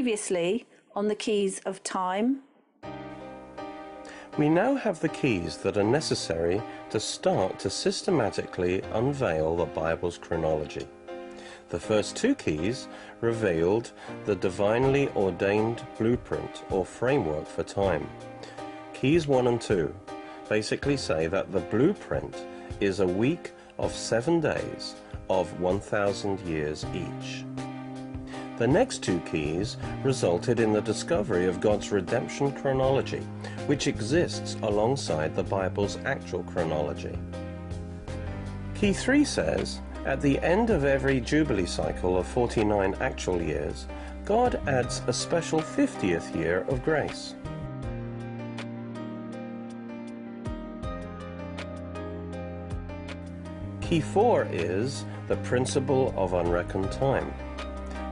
previously on the keys of time. We now have the keys that are necessary to start to systematically unveil the Bible's chronology. The first two keys revealed the divinely ordained blueprint or framework for time. Keys 1 and 2 basically say that the blueprint is a week of 7 days of 1,000 years each. The next two keys resulted in the discovery of God's redemption chronology, which exists alongside the Bible's actual chronology. Key 3 says, at the end of every Jubilee cycle of 49 actual years, God adds a special 50th year of grace. Key 4 is the principle of unreckoned time,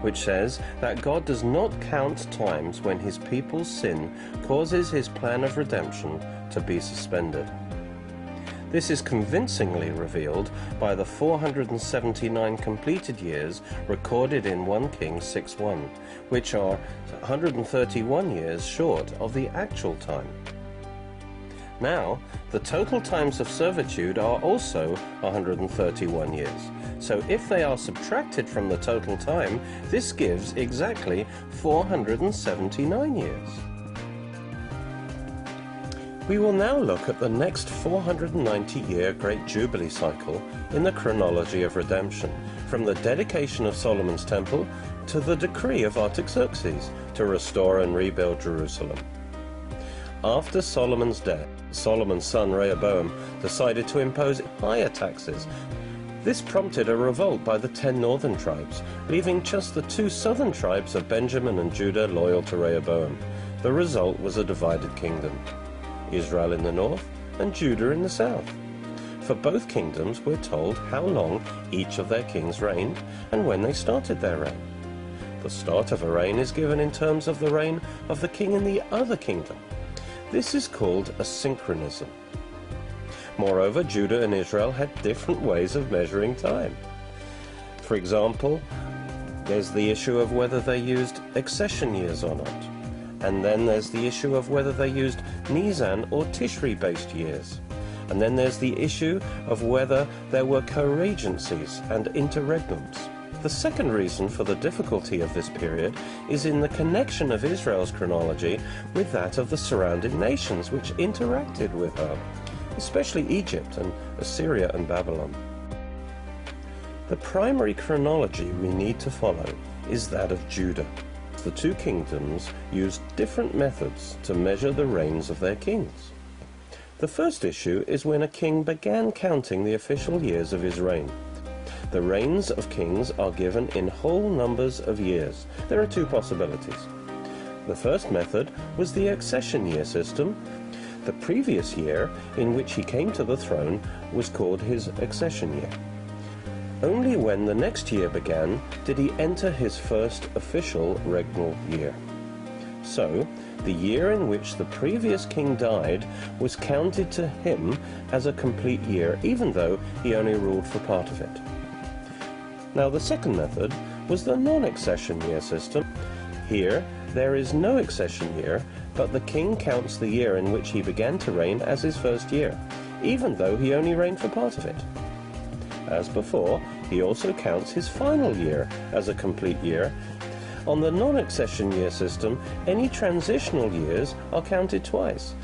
which says that God does not count times when his people's sin causes his plan of redemption to be suspended. This is convincingly revealed by the 479 completed years recorded in 1 Kings 6:1, which are 131 years short of the actual time. Now, the total times of servitude are also 131 years. So if they are subtracted from the total time, this gives exactly 479 years. We will now look at the next 490-year Great Jubilee cycle in the chronology of redemption, from the dedication of Solomon's temple to the decree of Artaxerxes to restore and rebuild Jerusalem. After Solomon's death, Solomon's son Rehoboam decided to impose higher taxes. This prompted a revolt by the 10 northern tribes, leaving just the 2 southern tribes of Benjamin and Judah loyal to Rehoboam. The result was a divided kingdom, Israel in the north and Judah in the south. For both kingdoms we're told how long each of their kings reigned and when they started their reign. The start of a reign is given in terms of the reign of the king in the other kingdom. This is called a synchronism. Moreover, Judah and Israel had different ways of measuring time. For example, there's the issue of whether they used accession years or not. And then there's the issue of whether they used Nisan or Tishri-based years. And then there's the issue of whether there were co-regencies and interregnums. The second reason for the difficulty of this period is in the connection of Israel's chronology with that of the surrounding nations which interacted with her, especially Egypt and Assyria and Babylon. The primary chronology we need to follow is that of Judah. The two kingdoms used different methods to measure the reigns of their kings. The first issue is when a king began counting the official years of his reign. The reigns of kings are given in whole numbers of years. There are 2 possibilities. The first method was the accession year system. The previous year in which he came to the throne was called his accession year. Only when the next year began did he enter his first official regnal year. So, the year in which the previous king died was counted to him as a complete year, even though he only ruled for part of it. Now, the second method was the non-accession year system. Here, there is no accession year, but the king counts the year in which he began to reign as his first year, even though he only reigned for part of it. As before, he also counts his final year as a complete year. On the non-accession year system, any transitional years are counted twice.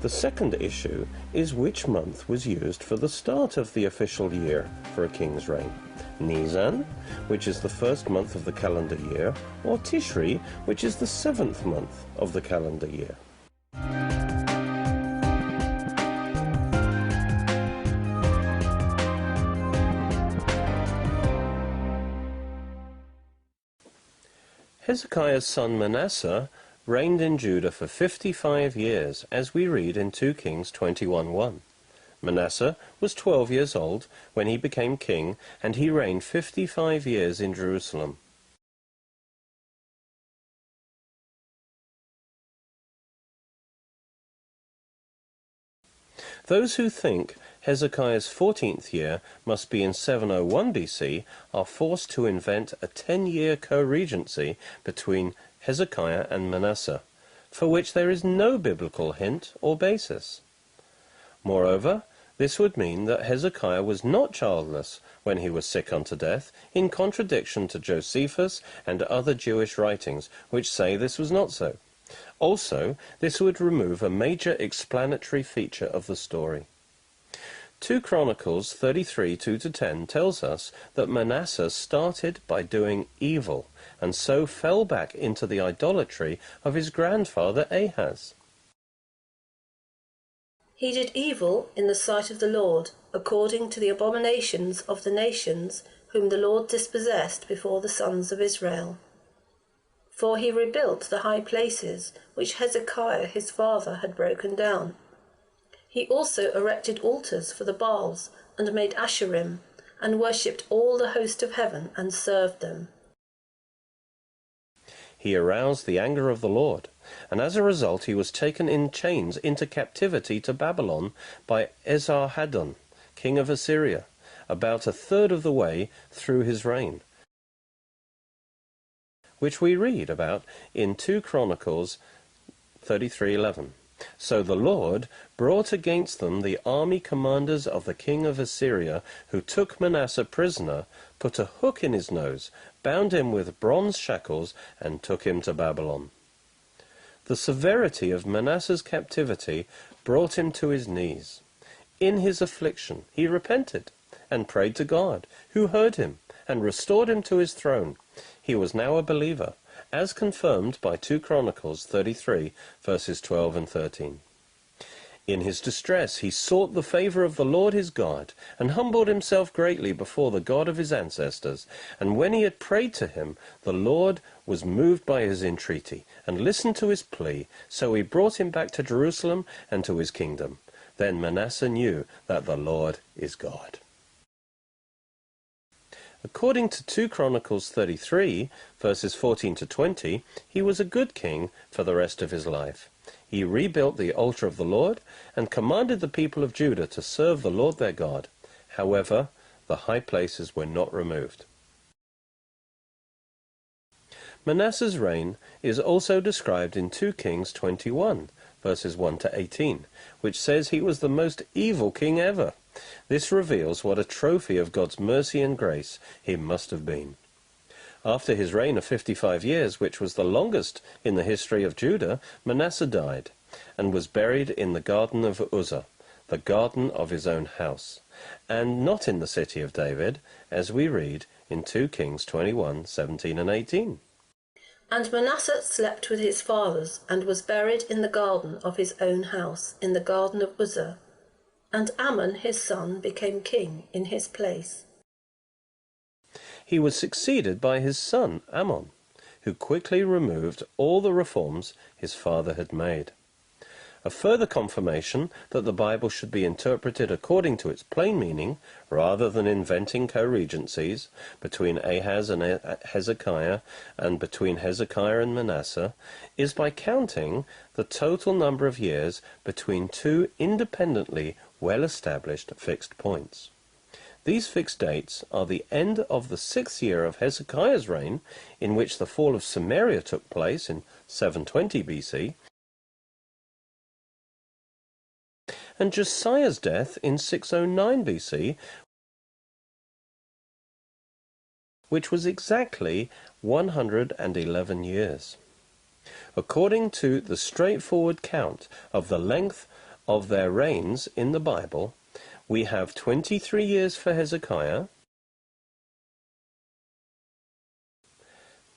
The second issue is which month was used for the start of the official year for a king's reign. Nisan, which is the first month of the calendar year, or Tishri, which is the 7th month of the calendar year. Hezekiah's son Manasseh reigned in Judah for 55 years, as we read in 2 Kings 21:1. Manasseh was 12 years old when he became king, and he reigned 55 years in Jerusalem. Those who think Hezekiah's 14th year must be in 701 BC are forced to invent a 10-year co-regency between Hezekiah and Manasseh, for which there is no biblical hint or basis. Moreover, this would mean that Hezekiah was not childless when he was sick unto death, in contradiction to Josephus and other Jewish writings, which say this was not so. Also, this would remove a major explanatory feature of the story. 2 Chronicles 33, 2-10 tells us that Manasseh started by doing evil, and so fell back into the idolatry of his grandfather Ahaz. He did evil in the sight of the Lord, according to the abominations of the nations whom the Lord dispossessed before the sons of Israel. For he rebuilt the high places which Hezekiah his father had broken down. He also erected altars for the Baals, and made Asherim, and worshipped all the host of heaven, and served them. He aroused the anger of the Lord, and as a result he was taken in chains into captivity to Babylon by Esarhaddon, king of Assyria, about a third of the way through his reign, which we read about in 2 Chronicles 33:11. So the Lord brought against them the army commanders of the king of Assyria, who took Manasseh prisoner, put a hook in his nose, bound him with bronze shackles, and took him to Babylon. The severity of Manasseh's captivity brought him to his knees. In his affliction he repented, and prayed to God, who heard him, and restored him to his throne. He was now a believer, as confirmed by 2 Chronicles 33, verses 12 and 13. In his distress he sought the favor of the Lord his God, and humbled himself greatly before the God of his ancestors. And when he had prayed to him, the Lord was moved by his entreaty, and listened to his plea. So he brought him back to Jerusalem and to his kingdom. Then Manasseh knew that the Lord is God. According to 2 Chronicles 33, verses 14 to 20, he was a good king for the rest of his life. He rebuilt the altar of the Lord, and commanded the people of Judah to serve the Lord their God. However, the high places were not removed. Manasseh's reign is also described in 2 Kings 21, verses 1 to 18, which says he was the most evil king ever. This reveals what a trophy of God's mercy and grace he must have been. After his reign of 55 years, which was the longest in the history of Judah, Manasseh died, and was buried in the garden of Uzzah, the garden of his own house, and not in the city of David, as we read in 2 Kings 21, 17 and 18. And Manasseh slept with his fathers, and was buried in the garden of his own house, in the garden of Uzzah. And Amon his son became king in his place. He was succeeded by his son Amon, who quickly removed all the reforms his father had made. A further confirmation that the Bible should be interpreted according to its plain meaning, rather than inventing co-regencies between Ahaz and Hezekiah, and between Hezekiah and Manasseh, is by counting the total number of years between two independently well-established fixed points. These fixed dates are the end of the 6th year of Hezekiah's reign, in which the fall of Samaria took place in 720 BC, and Josiah's death in 609 BC, which was exactly 111 years. According to the straightforward count of the length of their reigns in the Bible, we have 23 years for Hezekiah,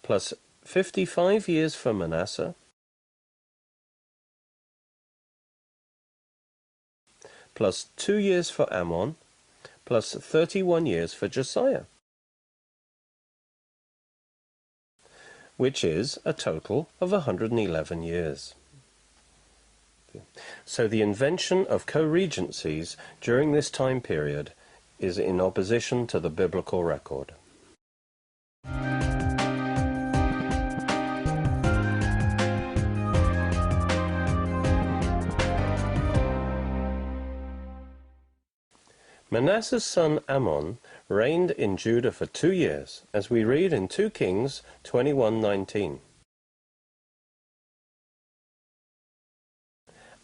plus 55 years for Manasseh, plus 2 years for Amon, plus 31 years for Josiah, which is a total of 111 years. So the invention of co-regencies during this time period is in opposition to the biblical record. Manasseh's son Amon reigned in Judah for 2 years, as we read in 2 Kings 21:19.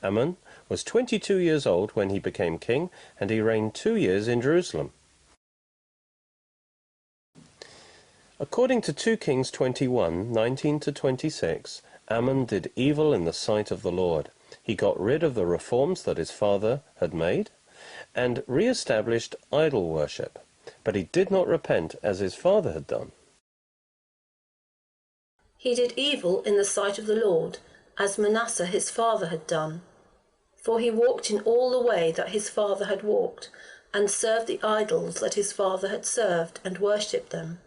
Amon was 22 years old when he became king, and he reigned 2 years in Jerusalem. According to 2 Kings 21:19-26, Amon did evil in the sight of the Lord. He got rid of the reforms that his father had made, and re-established idol worship, but he did not repent as his father had done. He did evil in the sight of the Lord, as Manasseh his father had done. For he walked in all the way that his father had walked, and served the idols that his father had served, and worshipped them.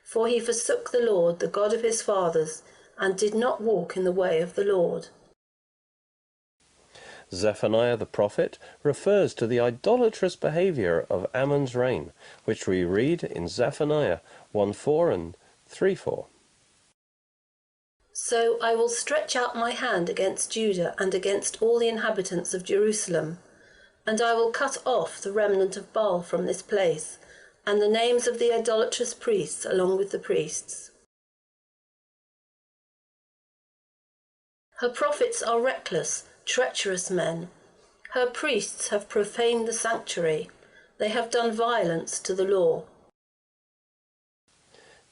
For he forsook the Lord, the God of his fathers, and did not walk in the way of the Lord. Zephaniah the prophet refers to the idolatrous behavior of Amon's reign, which we read in Zephaniah 1:4 and 3:4. So I will stretch out my hand against Judah and against all the inhabitants of Jerusalem, and I will cut off the remnant of Baal from this place, and the names of the idolatrous priests along with the priests. Her prophets are reckless, treacherous men. Her priests have profaned the sanctuary. They have done violence to the law.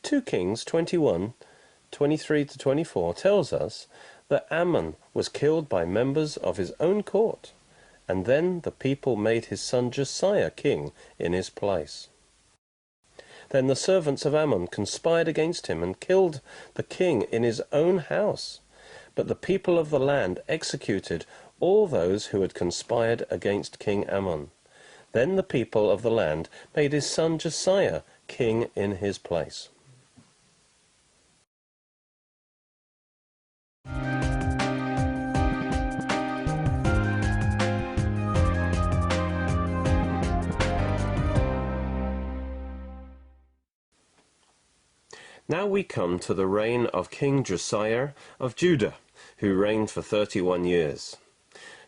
2 Kings 21:23-24 tells us that Amon was killed by members of his own court, and then the people made his son Josiah king in his place. Then the servants of Amon conspired against him and killed the king in his own house. But the people of the land executed all those who had conspired against King Amon. Then the people of the land made his son Josiah king in his place. Now we come to the reign of King Josiah of Judah, who reigned for 31 years.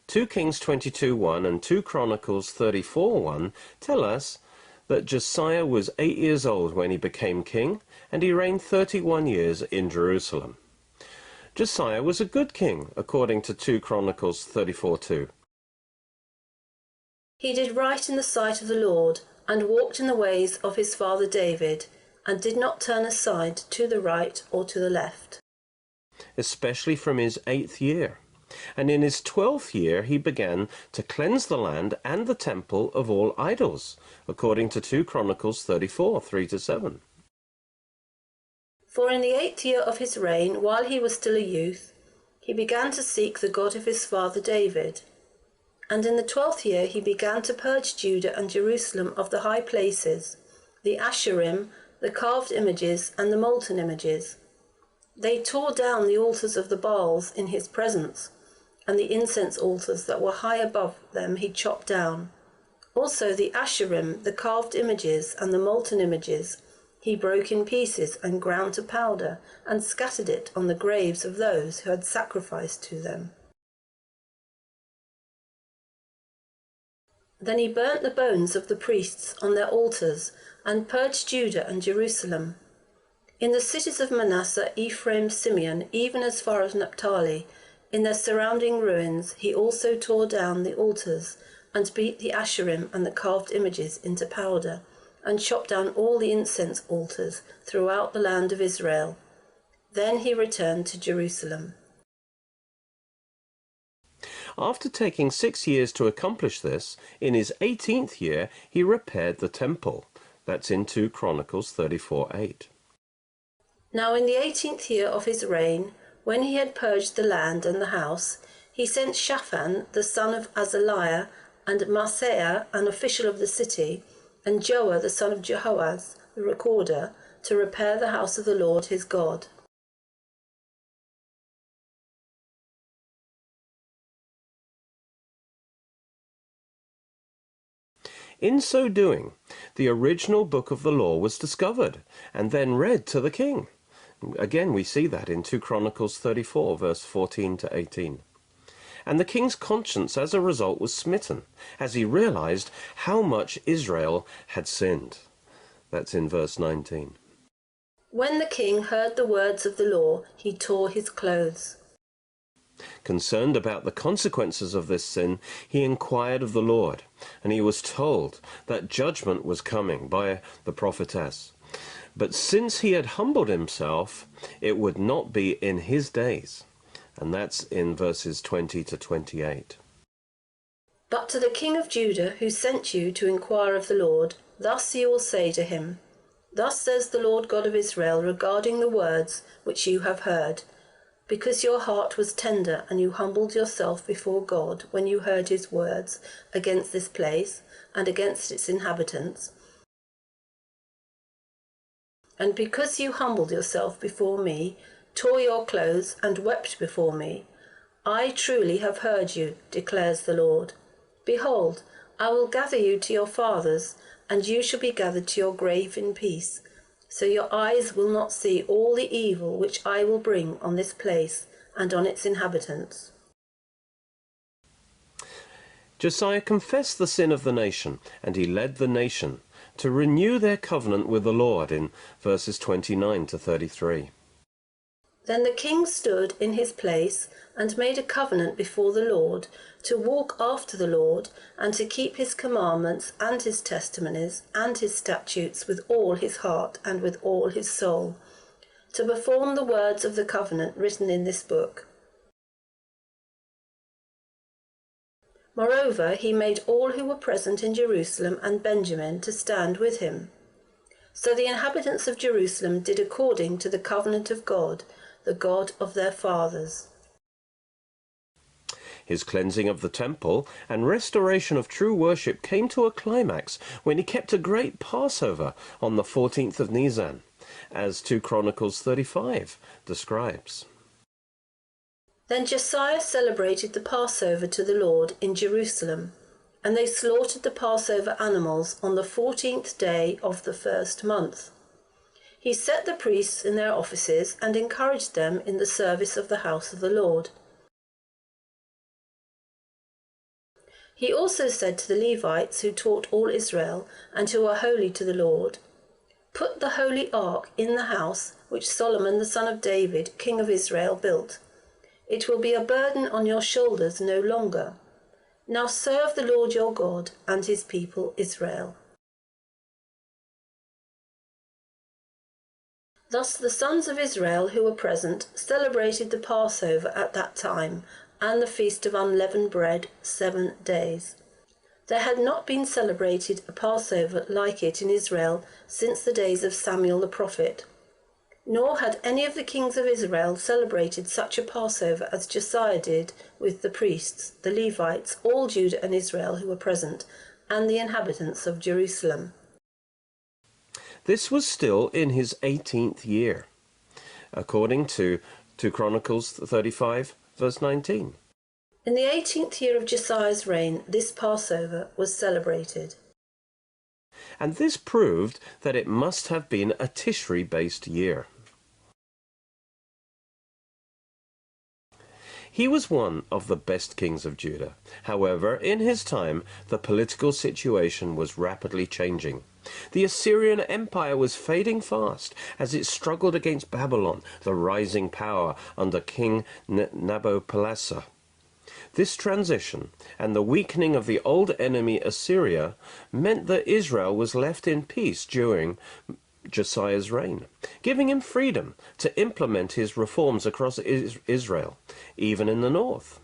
2 Kings 22:1 and 2 Chronicles 34:1 tell us that Josiah was 8 years old when he became king, and he reigned 31 years in Jerusalem. Josiah was a good king, according to 2 Chronicles 34:2. He did right in the sight of the Lord, and walked in the ways of his father David, and did not turn aside to the right or to the left. Especially from his 8th year. And in his 12th year he began to cleanse the land and the temple of all idols, according to 2 Chronicles 34:3-7. For in the 8th year of his reign, while he was still a youth, he began to seek the God of his father David. And in the 12th year he began to purge Judah and Jerusalem of the high places, the Asherim, the carved images, and the molten images. They tore down the altars of the Baals in his presence, and the incense altars that were high above them he chopped down. Also the Asherim, the carved images, and the molten images he broke in pieces and ground to powder, and scattered it on the graves of those who had sacrificed to them. Then he burnt the bones of the priests on their altars, and purged Judah and Jerusalem. In the cities of Manasseh, Ephraim, Simeon, even as far as Naphtali, in their surrounding ruins, he also tore down the altars, and beat the Asherim and the carved images into powder, and chopped down all the incense altars throughout the land of Israel. Then he returned to Jerusalem. After taking 6 years to accomplish this, in his 18th year he repaired the temple. That's in 2 Chronicles 34:8. Now in the 18th year of his reign, when he had purged the land and the house, he sent Shaphan the son of Azaliah, and Maaseiah, an official of the city, and Joah the son of Jehoaz, the recorder, to repair the house of the Lord his God. In so doing, the original book of the law was discovered, and then read to the king. Again, we see that in 2 Chronicles 34, verse 14-18. And the king's conscience as a result was smitten, as he realized how much Israel had sinned. That's in verse 19. When the king heard the words of the law, he tore his clothes. Concerned about the consequences of this sin, he inquired of the Lord, and he was told that judgment was coming by the prophetess. But since he had humbled himself, it would not be in his days. And that's in verses 20 to 28. But to the king of Judah, who sent you to inquire of the Lord, thus you will say to him, Thus says the Lord God of Israel regarding the words which you have heard. Because your heart was tender, and you humbled yourself before God when you heard his words against this place and against its inhabitants, and because you humbled yourself before me, tore your clothes, and wept before me, I truly have heard you, declares the Lord. Behold, I will gather you to your fathers, and you shall be gathered to your grave in peace. So your eyes will not see all the evil which I will bring on this place and on its inhabitants. Josiah confessed the sin of the nation, and he led the nation to renew their covenant with the Lord in verses 29 to 33. Then the king stood in his place and made a covenant before the Lord, to walk after the Lord, and to keep his commandments and his testimonies and his statutes with all his heart and with all his soul, to perform the words of the covenant written in this book. Moreover, he made all who were present in Jerusalem and Benjamin to stand with him. So the inhabitants of Jerusalem did according to the covenant of God, the God of their fathers. His cleansing of the temple and restoration of true worship came to a climax when he kept a great Passover on the 14th of Nisan, as 2 Chronicles 35 describes. Then Josiah celebrated the Passover to the Lord in Jerusalem, and they slaughtered the Passover animals on the 14th day of the first month. He set the priests in their offices and encouraged them in the service of the house of the Lord. He also said to the Levites who taught all Israel and who are holy to the Lord, Put the holy ark in the house which Solomon the son of David, king of Israel, built. It will be a burden on your shoulders no longer. Now serve the Lord your God and his people Israel. Thus the sons of Israel who were present celebrated the Passover at that time, and the feast of unleavened bread 7 days. There had not been celebrated a Passover like it in Israel since the days of Samuel the prophet. Nor had any of the kings of Israel celebrated such a Passover as Josiah did with the priests, the Levites, all Judah and Israel who were present, and the inhabitants of Jerusalem. This was still in his 18th year, according to 2 Chronicles 35, verse 19. In the 18th year of Josiah's reign, this Passover was celebrated. And this proved that it must have been a Tishri-based year. He was one of the best kings of Judah. However, in his time, the political situation was rapidly changing. The Assyrian Empire was fading fast as it struggled against Babylon, the rising power under King Nabopolassar. This transition and the weakening of the old enemy Assyria meant that Israel was left in peace during Josiah's reign, giving him freedom to implement his reforms across Israel, even in the north.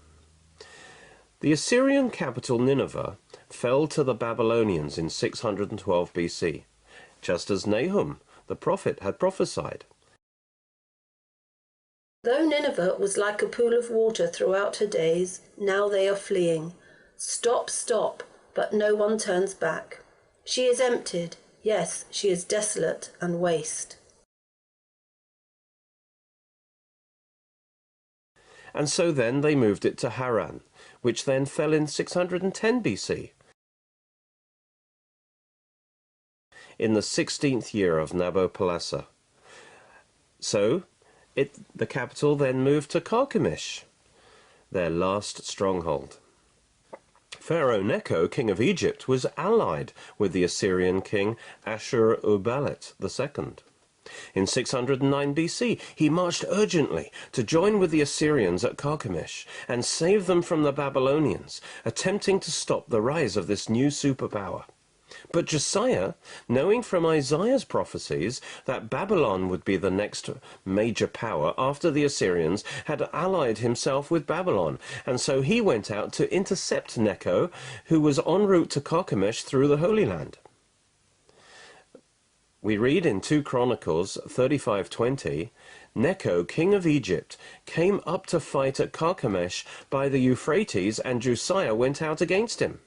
The Assyrian capital Nineveh fell to the Babylonians in 612 BC, just as Nahum, the prophet, had prophesied. Though Nineveh was like a pool of water throughout her days, now they are fleeing. Stop, stop, but no one turns back. She is emptied, yes, she is desolate and waste. And so then they moved it to Haran, which then fell in 610 BC. In the 16th year of Nabopolassar. So the capital then moved to Carchemish, their last stronghold. Pharaoh Necho, king of Egypt, was allied with the Assyrian king Ashur-uballit II. In 609 BC, he marched urgently to join with the Assyrians at Carchemish and save them from the Babylonians, attempting to stop the rise of this new superpower. But Josiah, knowing from Isaiah's prophecies that Babylon would be the next major power after the Assyrians, had allied himself with Babylon, and so he went out to intercept Necho, who was en route to Carchemish through the Holy Land. We read in 2 Chronicles 35:20, Necho, king of Egypt, came up to fight at Carchemish by the Euphrates, and Josiah went out against him.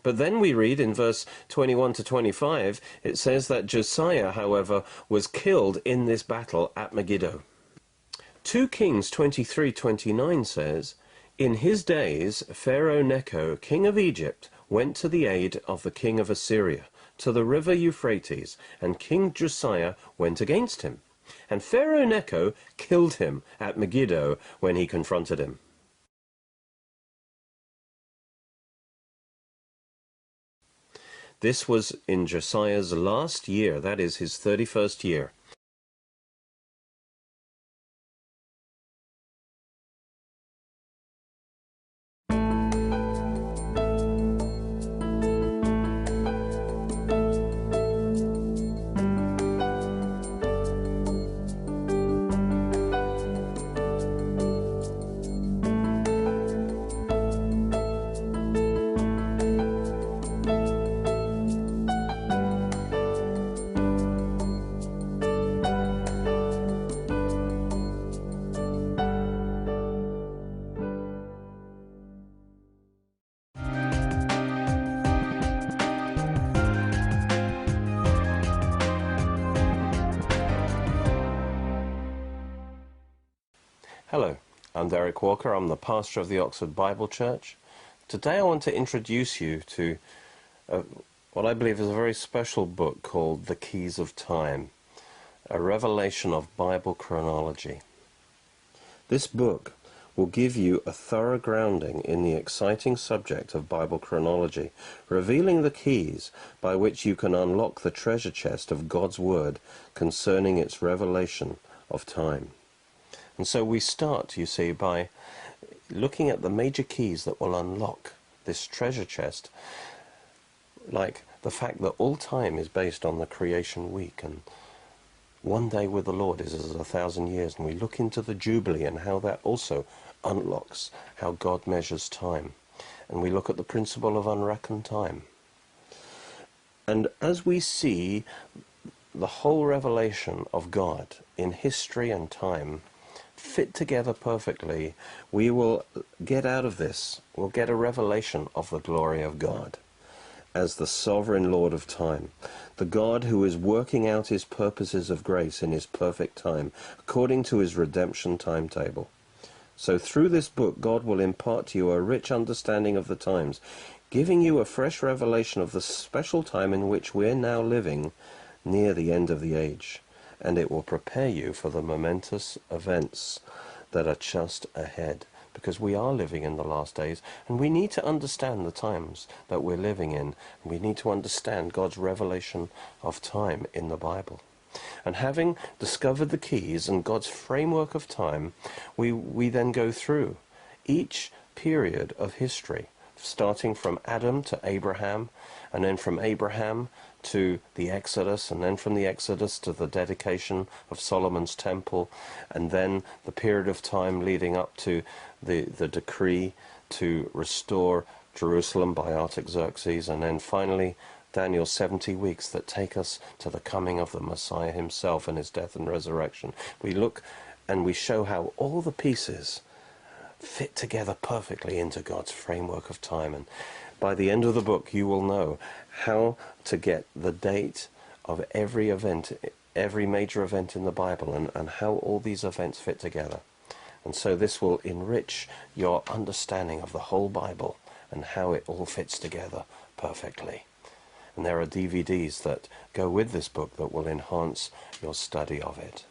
But then we read in verse 21 to 25, it says that Josiah, however, was killed in this battle at Megiddo. 2 Kings 23:29 says, "In his days Pharaoh Necho, king of Egypt, went to the aid of the king of Assyria, to the river Euphrates, and King Josiah went against him. And Pharaoh Necho killed him at Megiddo when he confronted him." This was in Josiah's last year, that is his 31st year. Hello, I'm Derek Walker. I'm the pastor of the Oxford Bible Church. Today I want to introduce you to what I believe is a very special book called The Keys of Time, a revelation of Bible chronology. This book will give you a thorough grounding in the exciting subject of Bible chronology, revealing the keys by which you can unlock the treasure chest of God's Word concerning its revelation of time. And so we start, you see, by looking at the major keys that will unlock this treasure chest, like the fact that all time is based on the creation week, and one day with the Lord is as 1,000 years, and we look into the Jubilee and how that also unlocks how God measures time. And we look at the principle of unreckoned time. And as we see the whole revelation of God in history and time fit together perfectly, we will get out of this, we'll get a revelation of the glory of God as the sovereign Lord of time, the God who is working out his purposes of grace in his perfect time, according to his redemption timetable. So through this book, God will impart to you a rich understanding of the times, giving you a fresh revelation of the special time in which we're now living near the end of the age. And it will prepare you for the momentous events that are just ahead, because we are living in the last days, and we need to understand the times that we're living in. We need to understand God's revelation of time in the Bible. And having discovered the keys and God's framework of time, we then go through each period of history, starting from Adam to Abraham, and then from Abraham to the Exodus, and then from the Exodus to the dedication of Solomon's temple, and then the period of time leading up to the decree to restore Jerusalem by Artaxerxes, and then finally Daniel's 70 weeks that take us to the coming of the Messiah himself and his death and resurrection. We look and we show how all the pieces fit together perfectly into God's framework of time. And by the end of the book, you will know how to get the date of every event, every major event in the Bible, and how all these events fit together. And so this will enrich your understanding of the whole Bible and how it all fits together perfectly. And there are DVDs that go with this book that will enhance your study of it.